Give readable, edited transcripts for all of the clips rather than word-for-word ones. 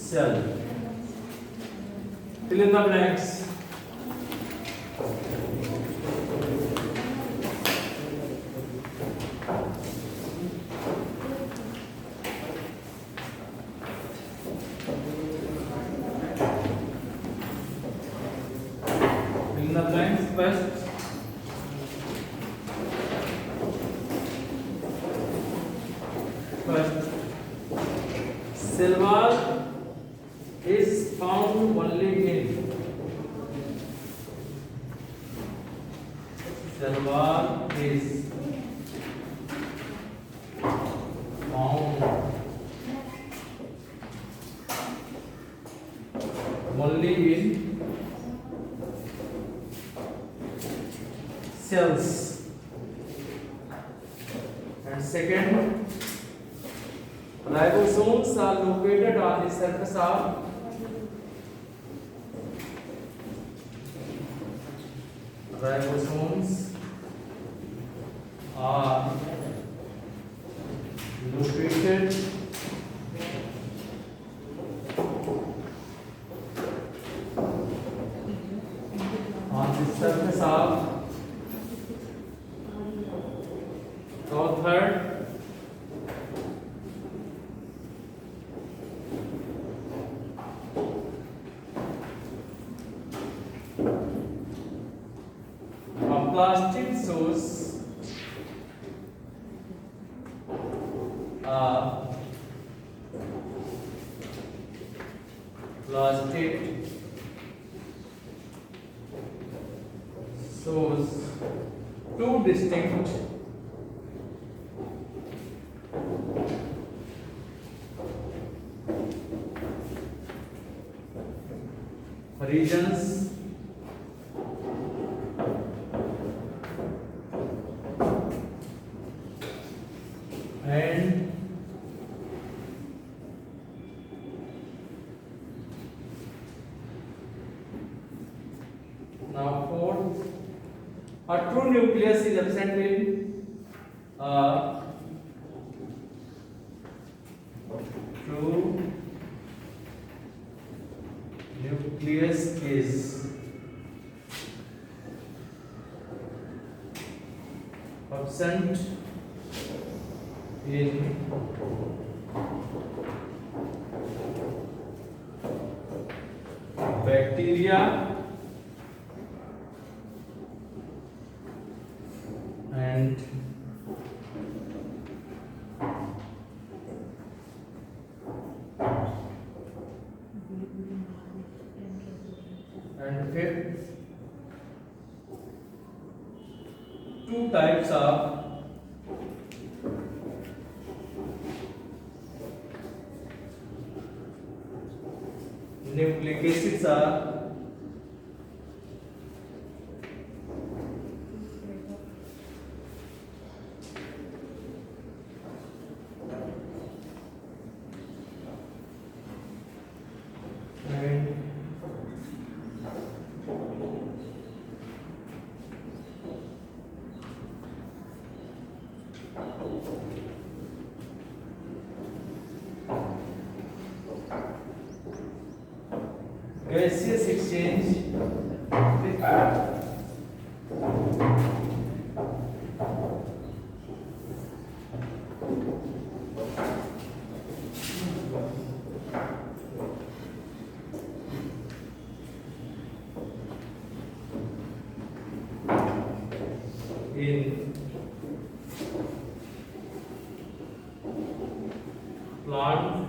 cell. Fill in the blanks. Fill in the blanks first. Silver is found only in silver is found only in cells. And second, ribosomes are located on the surface of ribosomes are located on the surface of third, plastic source plastic source two distinct regions and now fourth, a true nucleus is absent in true nucleus is absent in bacteria and fifth, two types of nucleic acids are gaseous exchange in plant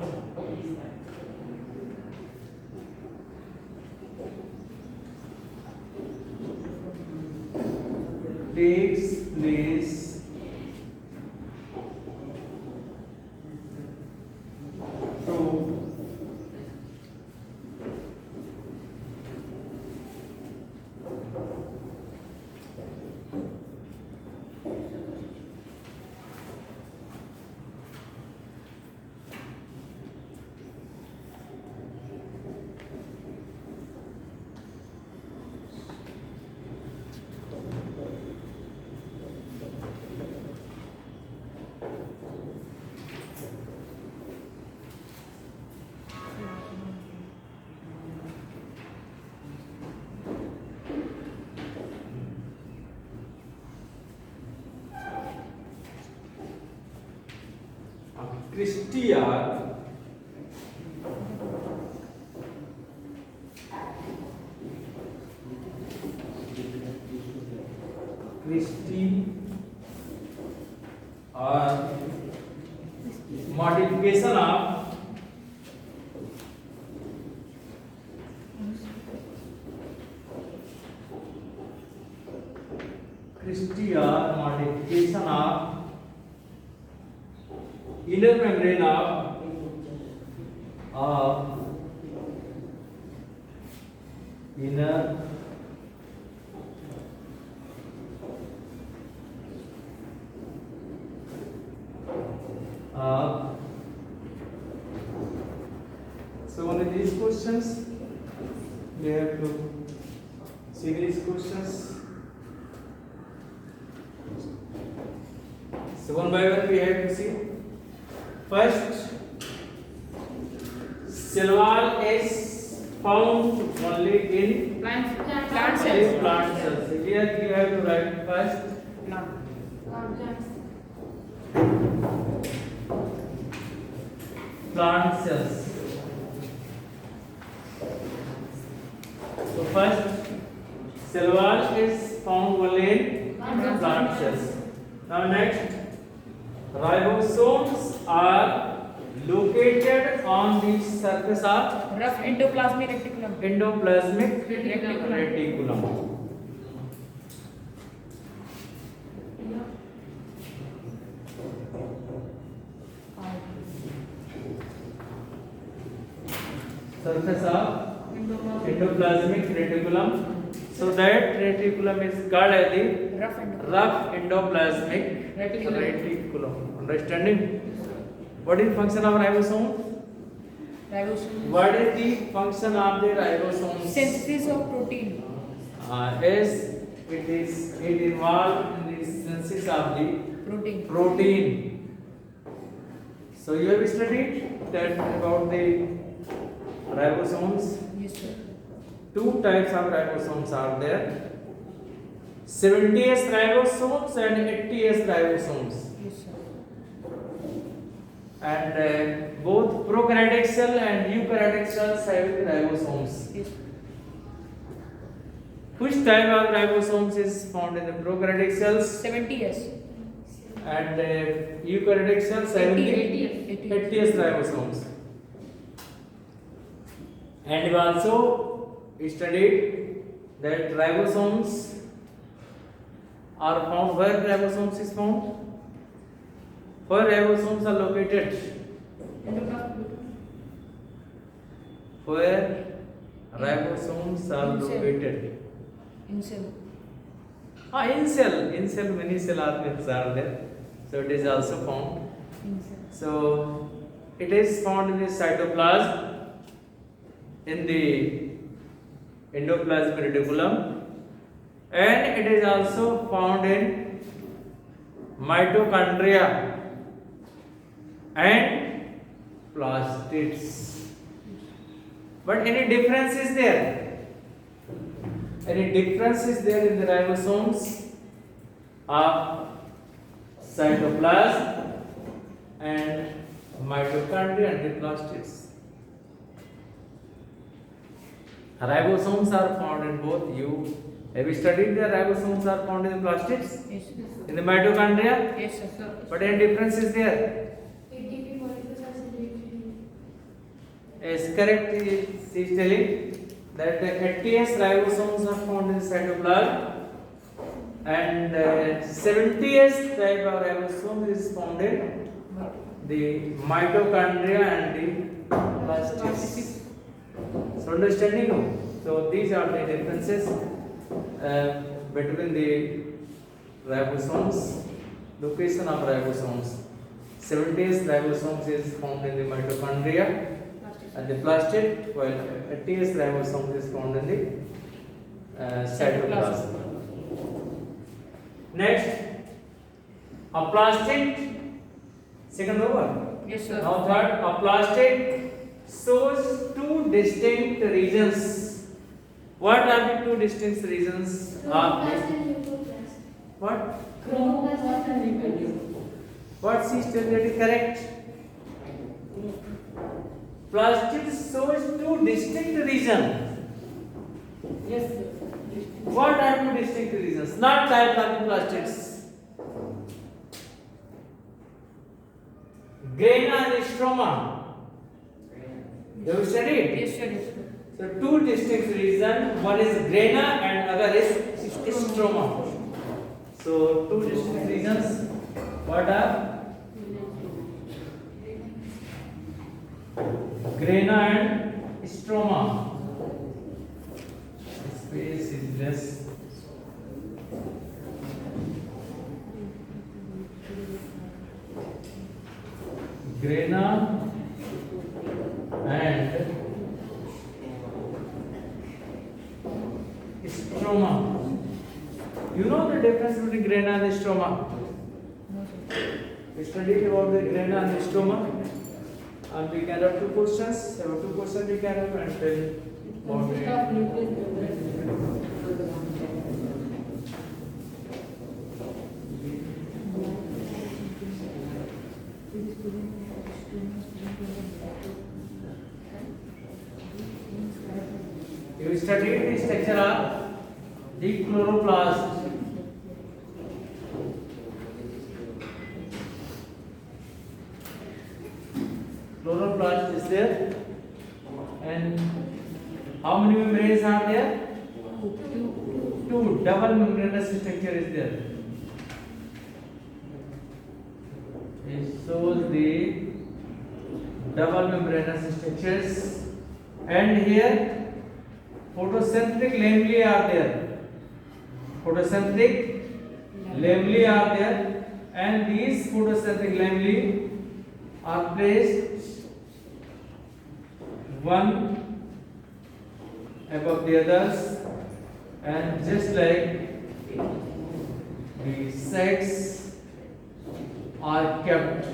takes place through Christia or modification of inner membrane of inner so only these questions we have to see these questions. So one by one we have to see. First, cell wall is found only in Plant plant cells. cells. Here you have to write first plant cells. So first, cell wall is found only in plant cells. Now next, ribosomes are located on the surface of Rough endoplasmic reticulum. endoplasmic Reticulum. reticulum. Surface of endoplasmic reticulum. So that reticulum is called as the Rough endoplasmic. rough endoplasmic Reticulum. reticulum. Understanding? What is function of ribosome? Ribosome. What is the function of the ribosome? Synthesis of protein. Yes, it involved in the synthesis of the Protein. protein. So you have studied that about the ribosomes. Yes, sir. Two types of ribosomes are there. 70S ribosomes and 80S ribosomes. Yes, sir. And both prokaryotic cell and eukaryotic cells have ribosomes. Yes. Which type of ribosomes is found in the prokaryotic cells 70 years. and eukaryotic cells have 80. 80S ribosomes. And we also studied that ribosomes are found where ribosomes is found. Where ribosomes are located? Endoplasmic. Where ribosomes are In cell. located? In cell. In cell many cell organelles are there, so it is also found. In cell. So it is found in the cytoplasm, in the endoplasmic reticulum, and it is also found in mitochondria and plastids. But any difference is there? Any difference is there in the ribosomes of cytoplasm and mitochondria and the plastids? Ribosomes are found in both. You have you studied the ribosomes are found in the plastids, Yes, in the mitochondria? yes, sir. But any difference is there? ATP molecules are secreted. Is correct. She is telling that the 80S ribosomes are found in cytoplasm and 70S type of ribosome is found in the mitochondria and the plastids. So understanding? So these are the differences between the ribosomes, location of ribosomes. 70S ribosomes is found in the mitochondria and the plastid, while 80S ribosomes is found in the cytoplasm. Next, a plastid, second over. Yes, sir. Now third, a plastid shows two distinct regions. What are the two distinct regions of Chromoplast this? and leucoplast. What? Chromoplast and leucoplast. What she is telling that is correct? Plastids shows two distinct regions. Yes, sir. What are two distinct regions? Not type of the plastids. Grana and stroma. Have you studied? Yes, sir. Yes, sir. So two distinct regions. One is grana and other is stroma. So two distinct regions. What are? Grana and stroma. Space is less. Grana and stroma. You know the difference between grana and stroma? No, sir. We studied about the grana and stroma, and we can have two questions. There are two questions we can have and tell about it. You studied the structure of the chloroplast. Chloroplast is there, and how many membranes are there? Two. Double membranous structure is there. It shows the double membranous structures, and here photosynthetic lamella are there. Photosynthetic lamella are there, and these photosynthetic lamella are placed one above the others, and just like the sacs are kept.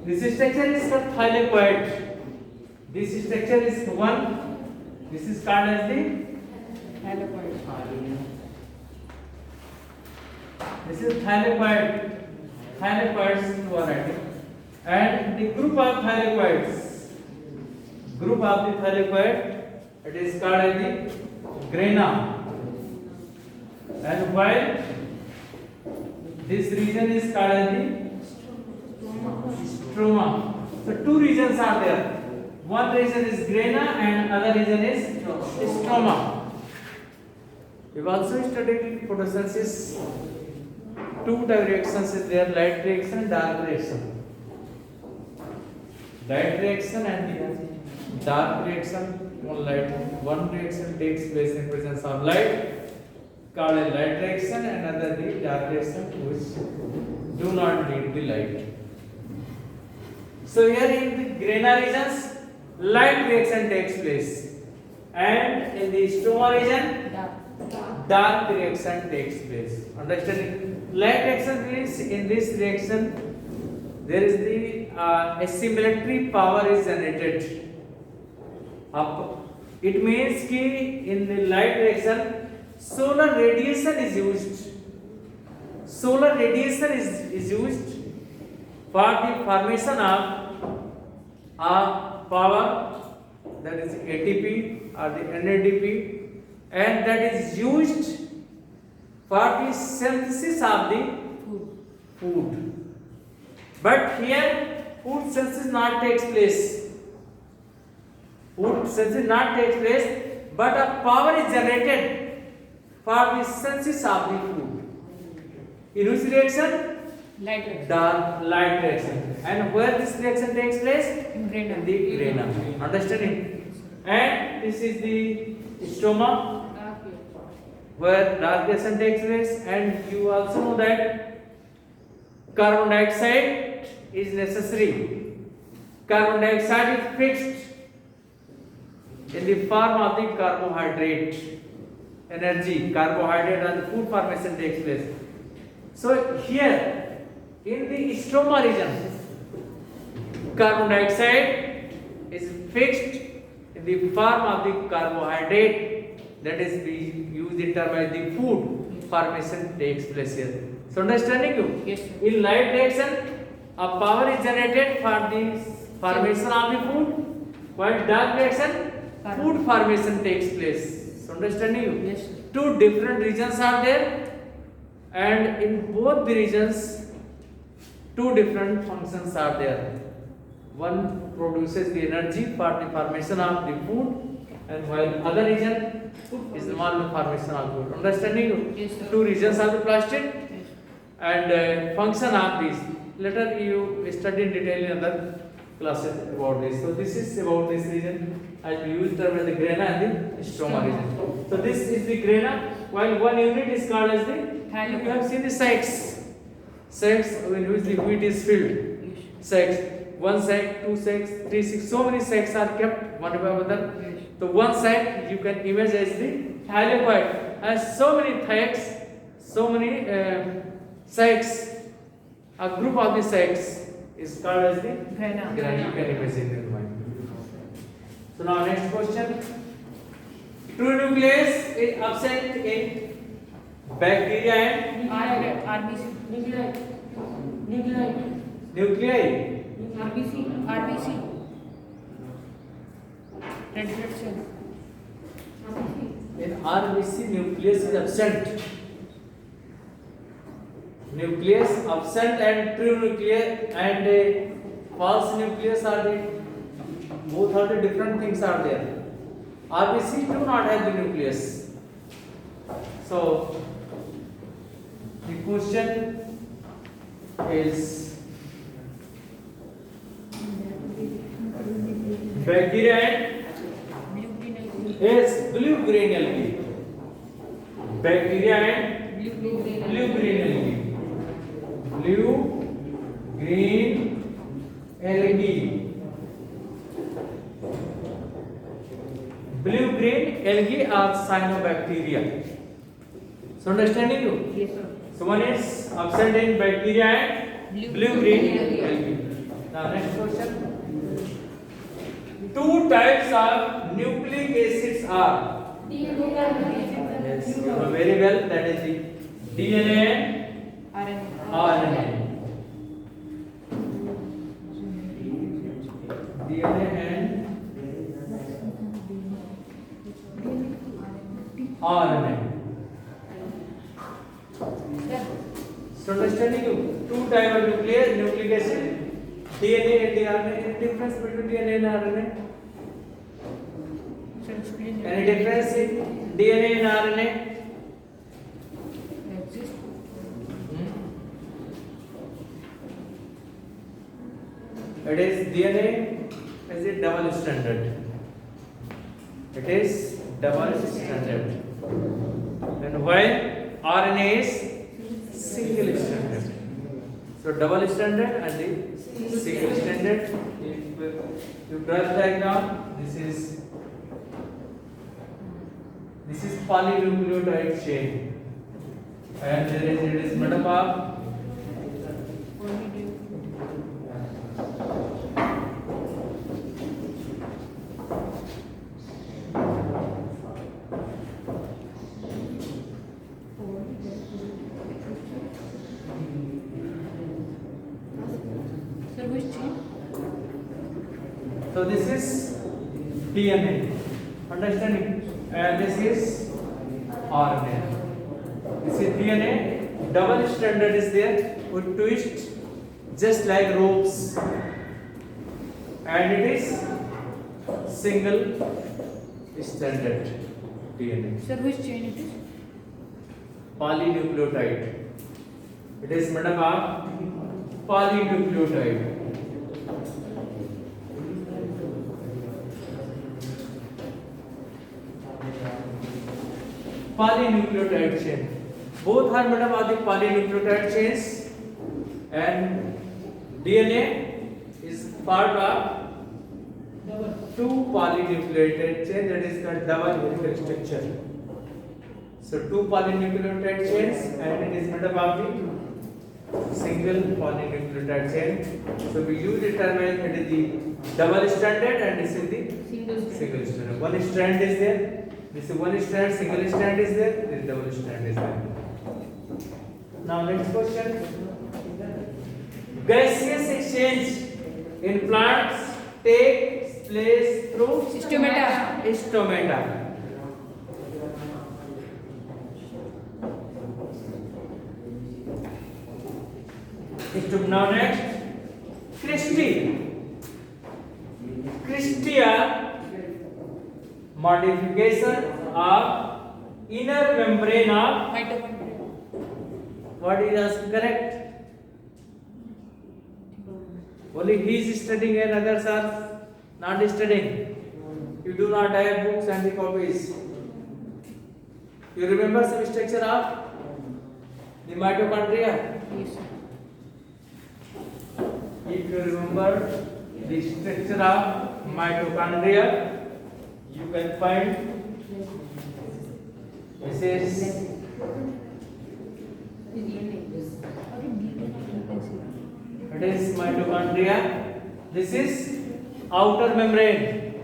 This structure is called thylakoid. This structure is one. This is called as the Thylakoid. this is thylakoid. Thylakoids to are writing. And the group of thylakoids. Group of the thylakoid, it is called as the grana. And while this region is called as the stroma. So two regions are there. One region is grana and other region is stroma. We've also studied photosynthesis. Two directions is there: light reaction and dark reaction. Light reaction and dark reaction. One reaction takes place in presence of light, called a light reaction, and another the dark reaction, which do not need the light. So here in the grana regions, light reaction takes place, and in the stroma region, dark reaction takes place. Understanding? Light reaction means in this reaction there is the asymmetry power is generated. It means कि in the light reaction solar radiation is used. Solar radiation is used for the formation of a power, that is ATP or the NADP, and that is used for the synthesis of the food. But here food synthesis not takes place. Food synthesis not takes place, but a power is generated for the synthesis of the food. In which reaction? Light reaction. Dark light reaction. And where this reaction takes place? In grana. In the grana. Understanding? And this is the stroma, where dark reaction takes place. And you also know that carbon dioxide is necessary. Carbon dioxide is fixed in the form of the carbohydrate energy. Carbohydrate and the food formation takes place. So here in the stroma region, carbon dioxide is fixed in the form of the carbohydrate, That is, we use the term as the food formation takes place here. So understanding you? Yes, sir. In light reaction, a power is generated for the formation of the food, while dark reaction, food formation takes place. So understanding you? Yes, sir. Two different regions are there, and in both the regions, two different functions are there. One produces the energy for the formation of the food, and while other region is the normal formation of food. Understanding you? Yes, sir. Two regions of the plastic Yes. and function of these. Later you study in detail in other classes about this. So this is about this region, as we use term as the grana and the stroma region. So this is the grana, while one unit is called as the, you have seen the sacks. Sacks in which the wheat is filled. Sacks, one sack, two sacks, three sacks, so many sacks are kept one by another. So one sack you can imagine as the helicoid, has so many sacks, so many sacks. A group of the sacks is called as the Grana. grana. You can imagine in your mind. So now next question. True nucleus is absent in bacteria and RBC. nuclei. RBC. Red blood cell. In RBC, nucleus is absent. Nucleus absent and true nucleus and false nucleus are the both are the different things are there. RBC do not have the nucleus. So the question is bacteria and Blue green algae. yes, blue green algae. Bacteria and Blue green blue green algae. Blue green algae. Blue green algae are cyanobacteria. So understanding you? Yes, sir. So one is absent in bacteria and blue green algae. Now next question. Two types of nucleic acids are. Yes, you know very well. That is the DNA and RNA. RNA. DNA and RNA. So understanding you, two type of nucleic acid, DNA and RNA. Any difference between DNA and RNA? Sir, explain. Any difference in DNA and RNA? Exist. It is DNA is a double stranded. It is double stranded. And while RNA is single stranded. So double stranded and the single stranded. If you draw the diagram, this is polynucleotide chain, and it is made up of Sir, which chain? so this is DNA, understanding, and this is RNA. This is DNA, double stranded is there, with twist just like ropes, and it is single stranded DNA. Sir, which chain it is? Polynucleotide. It is made up of polynucleotide. Polynucleotide chain. Both are made up of the polynucleotide chains, and DNA is part of two polynucleotide chain, that is called double helical structure. So two polynucleotide chains, and it is made up of the single polynucleotide chain. So we use the term as it is the double stranded and this is the Single strand. single strand. One strand is there This is one strand, single strand is there. This double strand is there. Now next question. Gaseous exchange in plants takes place through Stomata. stomata. Now next, Christie are modification of inner membrane of Mitochondria. what is correct? Only he is studying and others are not studying. You do not have books and the copies. You remember some structure of the mitochondria? Yes, sir. If you remember the structure of mitochondria, you can find this is it is mitochondria. This is outer membrane.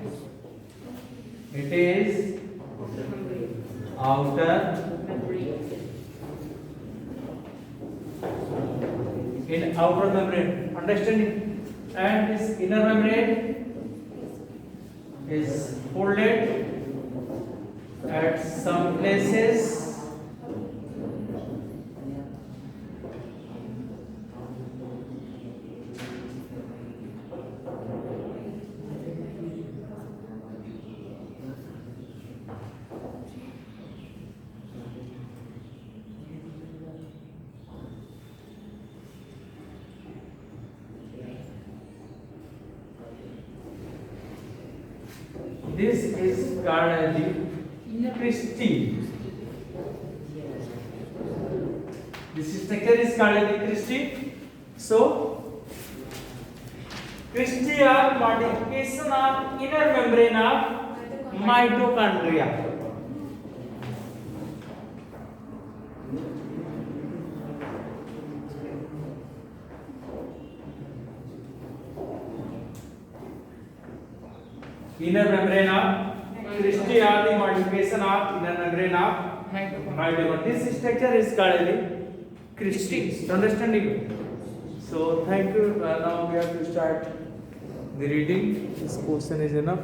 It is outer in outer membrane. Understanding? And this inner membrane is folded at some places. This is called as the Christie. This structure is called as the Christie. So, Christie are modification of inner membrane of mitochondria. Inner membrane of Christie are the modification of inner membrane of mitochondria. This structure is called the Christie. Understanding? So thank you. Now we have to start the reading. This question is enough.